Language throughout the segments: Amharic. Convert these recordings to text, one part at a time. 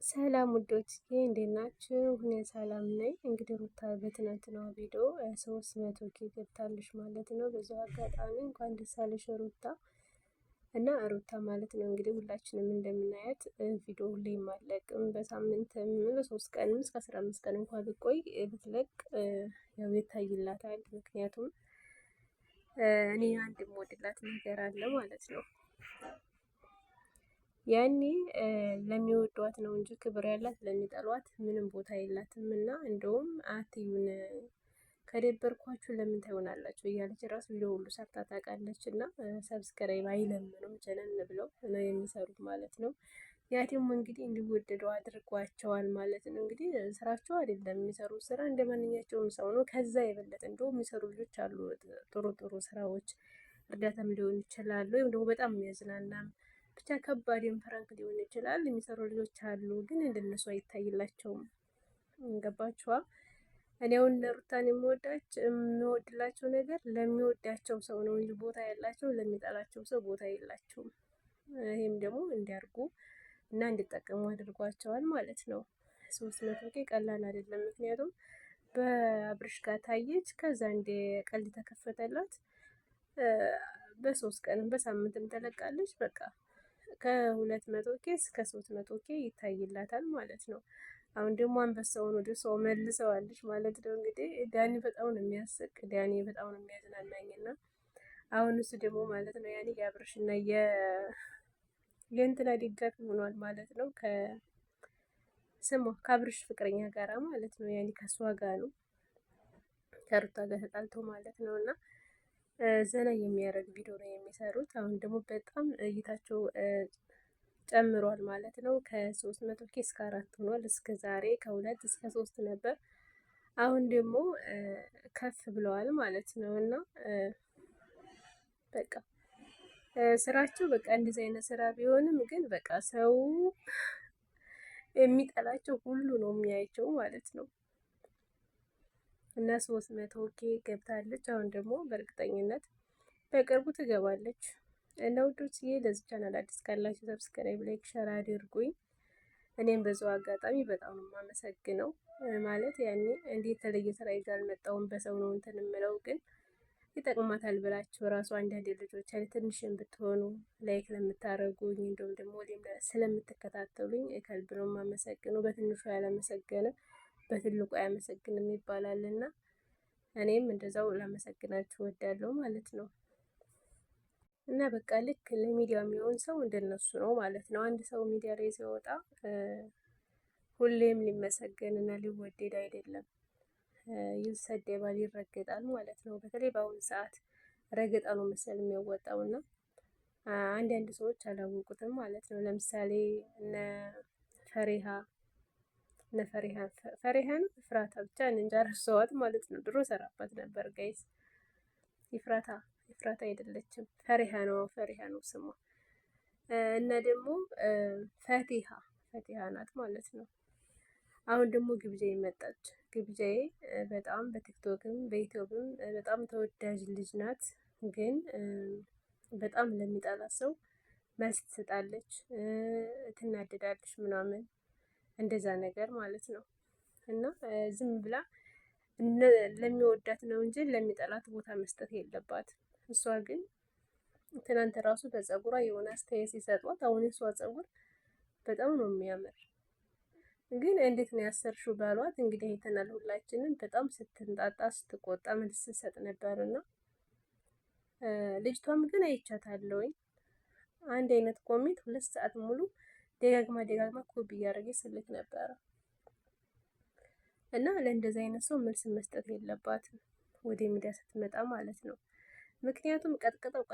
ሰላም ውዶችዬ እንዴት ናችሁ? እኔ ሰላም ነኝ። እንግዲህ ሩታ በትናንትናው ቪዲዮ 300K ገብታለች ማለት ነው። በዛው አጋጣሚ እንኳን ደስ አለሽ ሩታ እና ሩታ ማለት ነው እንግዲህ ሁላችንም እንደምናያት ቪዲዮ ሁሌ ማለቅም በሳምንትም በ3 ቀንም እስከ 15 ቀን እንኳን ብቆይ ብትለቅ ያው ይታይላታል። ምክንያቱም እኔ አንድ የምወድላት ነገር አለ ማለት ነው። ያኔ ለሚወዷት ነው እንጂ ክብር ያላት ለሚጠሏት ምንም ቦታ የላትም። እና እንደውም አትዩን ከደበርኳችሁ ለምን ትሆናላችሁ እያለች ራሱ ቪዲዮ ሁሉ ሰርታ ታውቃለች። እና ሰብስክራይብ አይለምኑም ጀነን ብለው ነው የሚሰሩት ማለት ነው። ያ ደግሞ እንግዲህ እንዲወደዱ አድርጓቸዋል ማለት ነው። እንግዲህ ስራቸው አይደለም የሚሰሩት ስራ እንደ ማንኛቸውም ሰው ነው። ከዛ የበለጠ እንደውም የሚሰሩ ልጆች አሉ ጥሩ ጥሩ ስራዎች፣ እርዳታም ሊሆን ይችላል ወይም ደግሞ በጣም የሚያዝናናም ብቻ ከባድም ፍራንክ ሊሆን ይችላል የሚሰሩ ልጆች አሉ። ግን እንደነሱ አይታይላቸውም። ገባችኋ? እኔ አሁን ሩታን የምወድላቸው ነገር ለሚወዳቸው ሰው ነው እንጂ ቦታ ያላቸው ለሚጠላቸው ሰው ቦታ የላቸውም። ይሄም ደግሞ እንዲያርጉ እና እንዲጠቀሙ አድርጓቸዋል ማለት ነው። 300K ቀላል አይደለም። ምክንያቱም በአብርሽ ጋር ታየች፣ ከዛ እንደ ቀልድ ተከፈተላት፣ በ3 ቀንም በሳምንትም ተለቃለች። በቃ ከ200K እስከ 300K ይታይላታል ማለት ነው። አሁን ደግሞ አንበሳውን ወደ ሰው መልሰዋለች ማለት ነው። እንግዲህ ዳኒ በጣም ነው የሚያስቅ፣ ዳኒ በጣም ነው የሚያዝናናኝ። እና አሁን እሱ ደግሞ ማለት ነው ያኔ የአብርሽና የእንትና ደጋፊ ሆኗል ማለት ነው። ስሟ ከአብርሽ ፍቅረኛ ጋራ ማለት ነው። ያኔ ከሷ ጋር ነው ከሩታ ጋር ተጣልተው ማለት ነው። እና ዘና የሚያደርግ ቪዲዮ ነው የሚሰሩት። አሁን ደግሞ በጣም እይታቸው ጨምሯል ማለት ነው። ከ300K እስከ 4 ሆኗል። እስከ ዛሬ ከ2 እስከ 3 ነበር። አሁን ደግሞ ከፍ ብለዋል ማለት ነው። እና በቃ ስራቸው በቃ እንደዚህ አይነት ስራ ቢሆንም ግን በቃ ሰው የሚጠላቸው ሁሉ ነው የሚያያቸው ማለት ነው። እና 300K ገብታለች። አሁን ደግሞ በእርግጠኝነት በቅርቡ ትገባለች። እና ውዶችዬ ለዚህ ቻናል አዲስ ካላችሁ ሰብስክራይብ፣ ላይክ፣ ሸር አድርጉኝ። እኔም በዛው አጋጣሚ በጣም ነው የማመሰግነው። ማለት ያኔ እንዴት የተለየ ስራ ይዤ አልመጣሁም፣ በሰው ነው እንትን የምለው፣ ግን ይጠቅማታል ብላችሁ ራሱ አንዳንድ ልጆች ትንሽም ብትሆኑ ላይክ ለምታረጉኝ እንዲሁም ደግሞ ስለምትከታተሉኝ ከልብ ነው የማመሰግነው። በትንሹ ያላመሰገነ በትልቁ አያመሰግንም ይባላልና እኔም እንደዛው ላመሰግናችሁ እወዳለሁ ማለት ነው። እና በቃ ልክ ለሚዲያ የሚሆን ሰው እንደነሱ ነው ማለት ነው። አንድ ሰው ሚዲያ ላይ ሲወጣ ሁሌም ሊመሰገን እና ሊወደድ አይደለም፣ ይሰደባል፣ ይረገጣል ማለት ነው። በተለይ በአሁኑ ሰዓት ረገጣ ነው መሰል የሚያወጣው እና አንዳንድ ሰዎች አላወቁትም ማለት ነው። ለምሳሌ እነ ፈሪሃ ነው ፍራታ ብቻ እንጃ ረሳኋት ማለት ነው። ድሮ ሰራባት ነበር ጋይስ። ይፍራታ አይደለችም፣ ፈሪሃ ነው ስሟ። እና ደግሞ ፈቲሃ ናት ማለት ነው። አሁን ደግሞ ግብዣዬ መጣች። ግብዣዬ በጣም በቲክቶክም በዩቲዩብም በጣም ተወዳጅ ልጅ ናት። ግን በጣም ለሚጠላት ሰው መልስ ትሰጣለች፣ ትናደዳለች ምናምን እንደዛ ነገር ማለት ነው። እና ዝም ብላ ለሚወዳት ነው እንጂ ለሚጠላት ቦታ መስጠት የለባትም። እሷ ግን ትናንት ራሱ በፀጉሯ የሆነ አስተያየት ሲሰጧት፣ አሁን የሷ ፀጉር በጣም ነው የሚያምር። ግን እንዴት ነው ያሰርሽው ባሏት። እንግዲህ አይተናል ሁላችንም። በጣም ስትንጣጣ ስትቆጣ መልስ ስትሰጥ ነበርና ልጅቷም ግን አይቻታለሁኝ አንድ አይነት ኮሜንት 2 ሰዓት ሙሉ ደጋግማ ኮፒ እያደረገች ስልክ ነበረ። እና ለእንደዚህ አይነት ሰው መልስ መስጠት የለባትም ወደ ሚዲያ ስትመጣ ማለት ነው። ምክንያቱም ቀጥቅጠው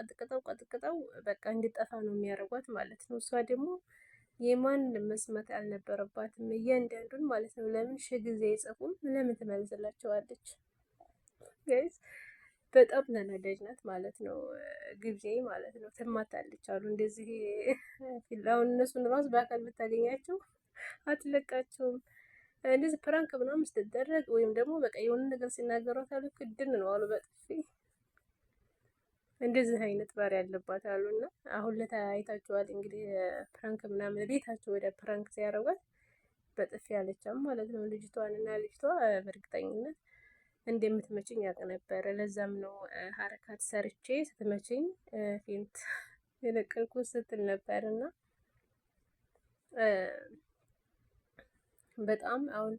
በቃ እንድጠፋ ነው የሚያደርጓት ማለት ነው። እሷ ደግሞ የማን መስማት አልነበረባትም እያንዳንዱን ማለት ነው። ለምን ጊዜ አይጽፉም? ለምን ትመልስላቸዋለች? ጋይስ በጣም ተናዳጅ ናት ማለት ነው። ግብዜ ማለት ነው። ትማታለች አሉ እንደዚህ አሁን እነሱን ራሱ በአካል ብታገኛቸው አትለቃቸውም። እንደዚህ ፕራንክ ምናምን ስትደረግ ወይም ደግሞ በቃ የሆነ ነገር ሲናገሯት አሉ ክድን ነው አሉ በጥፊ እንደዚህ አይነት ባሪ ያለባት አሉና አሁን ለታ አይታችኋል እንግዲህ ፕራንክ ምናምን ቤታቸው ወደ ፕራንክ ሲያደርጓት በጥፊ ያለቻም ማለት ነው ልጅቷን። እና ልጅቷ በእርግጠኝነት እንደምትመችኝ ያውቅ ነበረ። ለዛም ነው ሀረካት ሰርቼ ስትመችኝ ፌንት የነቀልኩት ስትል ነበር። እና በጣም አሁን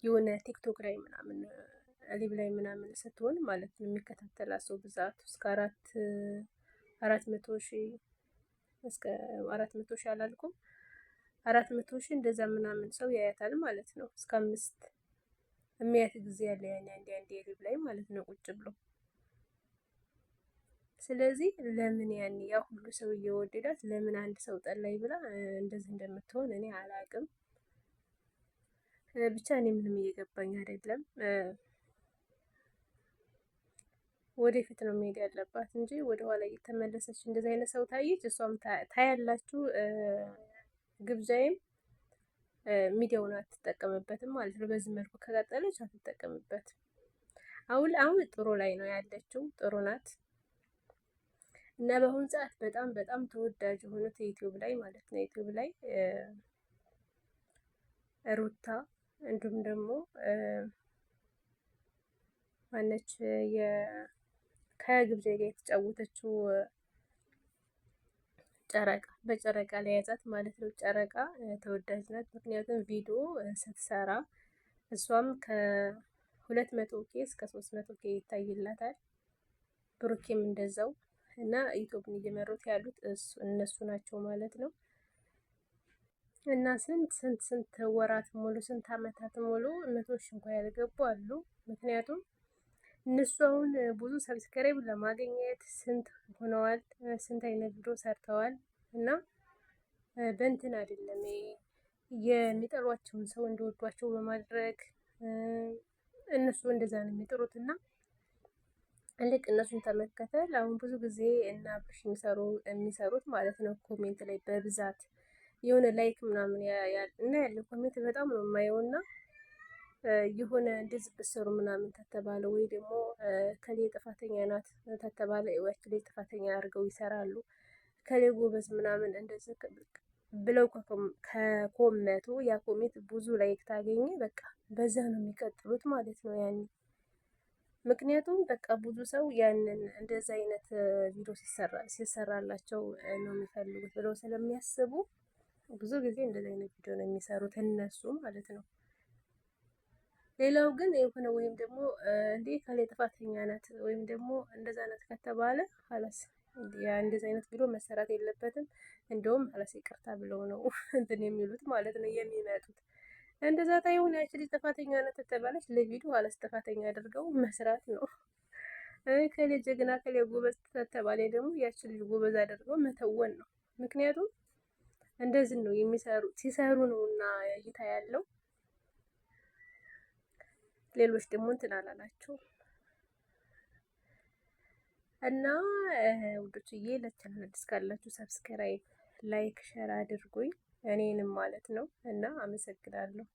የሆነ ቲክቶክ ላይ ምናምን ሊብ ላይ ምናምን ስትሆን ማለት ነው የሚከታተላት ሰው ብዛቱ እስከ 400 ሺህ እስከ 400 ሺህ አላልኩም 400 ሺህ እንደዛ ምናምን ሰው ያያታል ማለት ነው። እስከ 5 የሚያት ጊዜ ያለ ያኔ አንዴ ሊብ ላይ ማለት ነው ቁጭ ብሎ። ስለዚህ ለምን ያን ያ ሁሉ ሰው እየወደዳት ለምን አንድ ሰው ጠላይ ብላ እንደዚህ እንደምትሆን እኔ አላቅም። ብቻ እኔ ምንም እየገባኝ አይደለም። ወደፊት ነው መሄድ ያለባት እንጂ ወደ ኋላ እየተመለሰች እንደዚህ አይነት ሰው ታየች፣ እሷም ታያላችሁ። ግብዣይም ሚዲያውን አትጠቀምበትም ማለት ነው። በዚህ መልኩ ከቀጠለች አትጠቀምበትም። አሁን ጥሩ ላይ ነው ያለችው፣ ጥሩ ናት። እና በአሁኑ ሰዓት በጣም በጣም ተወዳጅ የሆኑት ዩቲዩብ ላይ ማለት ነው ዩቲዩብ ላይ ሩታ እንዲሁም ደግሞ ማነች ከግብዣ ጋር የተጫወተችው ጨረቃ፣ በጨረቃ ላይ ያዛት ማለት ነው። ጨረቃ ተወዳጅ ናት። ምክንያቱም ቪዲዮ ስትሰራ እሷም ከ200K እስከ 300K ይታይላታል። ብሩኬም እንደዛው። እና ዩቲዩብን እየመሩት ያሉት እነሱ ናቸው ማለት ነው። እና ስንት ወራት ሙሉ ስንት አመታት ሙሉ 100 ሺህ እንኳን ያልገቡ አሉ። ምክንያቱም እነሱ አሁን ብዙ ሰብስክራይብ ለማግኘት ስንት ሆነዋል፣ ስንት አይነት ቪዲዮ ሰርተዋል። እና በእንትን አይደለም የሚጠሏቸውን ሰው እንዲወዷቸው በማድረግ እነሱ እንደዛ ነው የሚጥሩት። እና ልክ እነሱን ተመከተል። አሁን ብዙ ጊዜ እና አብርሽ የሚሰሩት ማለት ነው ኮሜንት ላይ በብዛት የሆነ ላይክ ምናምን እና ያለ ኮሜንት በጣም ነው የማየው። እና የሆነ እንደዚህ ብትሰሩ ምናምን ተተባለ ወይ ደግሞ ከሌ ጥፋተኛ ናት ተተባለ ወይ ከሌ ጥፋተኛ አድርገው ይሰራሉ። ከሌ ጎበዝ ምናምን እንደዚህ ብለው ከኮመቱ ያ ኮሜንት ብዙ ላይክ ታገኘ በቃ በዛ ነው የሚቀጥሉት ማለት ነው ያኔ። ምክንያቱም በቃ ብዙ ሰው ያንን እንደዛ አይነት ቪዲዮ ሲሰራላቸው ነው የሚፈልጉት ብለው ስለሚያስቡ ብዙ ጊዜ እንደዚህ አይነት ቪዲዮ ነው የሚሰሩት እነሱ ማለት ነው። ሌላው ግን የሆነ ወይም ደግሞ እንዴ ከሌ ጥፋተኛ ናት ወይም ደግሞ እንደዛ ናት ከተባለ ሀላስ እንደዚህ አይነት ቪዲዮ መሰራት የለበትም። እንደውም ሀላስ ይቅርታ ብለው ነው እንትን የሚሉት ማለት ነው የሚመጡት። እንደዛ ታይሆን ያቺ ልጅ ጥፋተኛ ናት ተባለች ለቪዲዮ ሀላስ ጥፋተኛ አድርገው መስራት ነው። ከሌ ጀግና ከሌ ጎበዝ ተባለ ደግሞ ያቺ ልጅ ጎበዝ አድርገው መተወን ነው። ምክንያቱም እንደዚህ ነው የሚሰሩት፣ ሲሰሩ ነው እና እይታ ያለው። ሌሎች ደግሞ እንትን አላላቸው። እና ውዶችዬ ለቻናል አዲስ ካላችሁ ሰብስክራይብ፣ ላይክ፣ ሼር አድርጉኝ እኔንም ማለት ነው። እና አመሰግናለሁ።